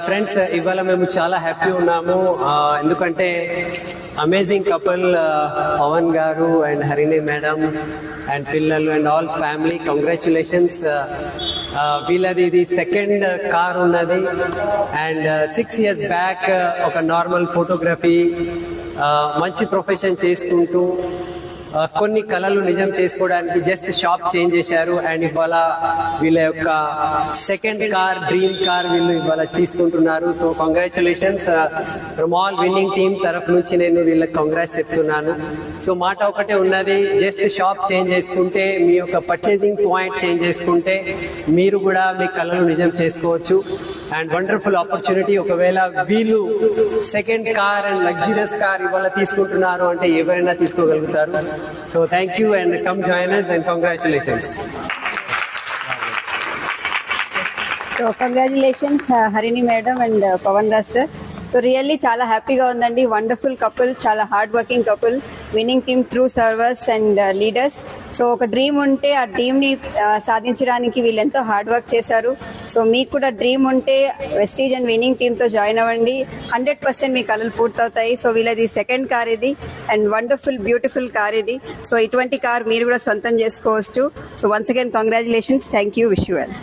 Friends, ఇవాళ మేము చాలా హ్యాపీ ఉన్నాము. ఎందుకంటే అమేజింగ్ కపుల్ పవన్ గారు అండ్ హరిణి మేడం అండ్ పిల్లలు అండ్ ఆల్ ఫ్యామిలీ, కంగ్రాచులేషన్స్. వీళ్ళది ఇది సెకండ్ కార్ ఉన్నది. అండ్ 6 years బ్యాక్ ఒక నార్మల్ ఫోటోగ్రఫీ మంచి ప్రొఫెషన్ చేసుకుంటూ కొన్ని కళలు నిజం చేసుకోవడానికి జస్ట్ షాప్ చేంజ్ చేశారు. అండ్ ఇవాళ వీళ్ళ యొక్క సెకండ్ కార్, డ్రీమ్ కార్ వీళ్ళు ఇవాళ తీసుకుంటున్నారు. So congratulations from all winning team తరఫు నుంచి నేను వీళ్ళకి కంగ్రాట్స్ చెప్తున్నాను. సో మాట ఒకటే ఉన్నది, జస్ట్ షాప్ చేంజ్ చేసుకుంటే, మీ యొక్క పర్చేసింగ్ పాయింట్ చేంజ్ చేసుకుంటే మీరు కూడా మీ కళలు నిజం చేసుకోవచ్చు. And wonderful opportunity. ఒకవేళ వీళ్ళు second car and luxurious car ఇవాళ తీసుకుంటున్నారు అంటే ఎవరైనా తీసుకోగలుగుతారు. So thank you and come join us and congratulations. So congratulations Harini madam and Pavan Raj sir. So really చాలా హ్యాపీగా ఉందండి. వండర్ఫుల్ కపుల్, చాలా hard working couple, winning team, true servers and leaders. So ఒక డ్రీమ్ ఉంటే ఆ డ్రీమ్ని సాధించడానికి వీళ్ళు ఎంతో హార్డ్ వర్క్ చేశారు. సో మీకు కూడా డ్రీమ్ ఉంటే వెస్టీజ్ అండ్ విన్నింగ్ టీమ్తో జాయిన్ అవ్వండి. 100% మీ కళలు పూర్తవుతాయి. సో వీళ్ళది సెకండ్ కార్ ఇది అండ్ వండర్ఫుల్ బ్యూటిఫుల్ కార్ ఇది. సో ఇటువంటి కార్ మీరు కూడా సొంతం చేసుకోవచ్చు. So once again congratulations. Thank you. Wish you well.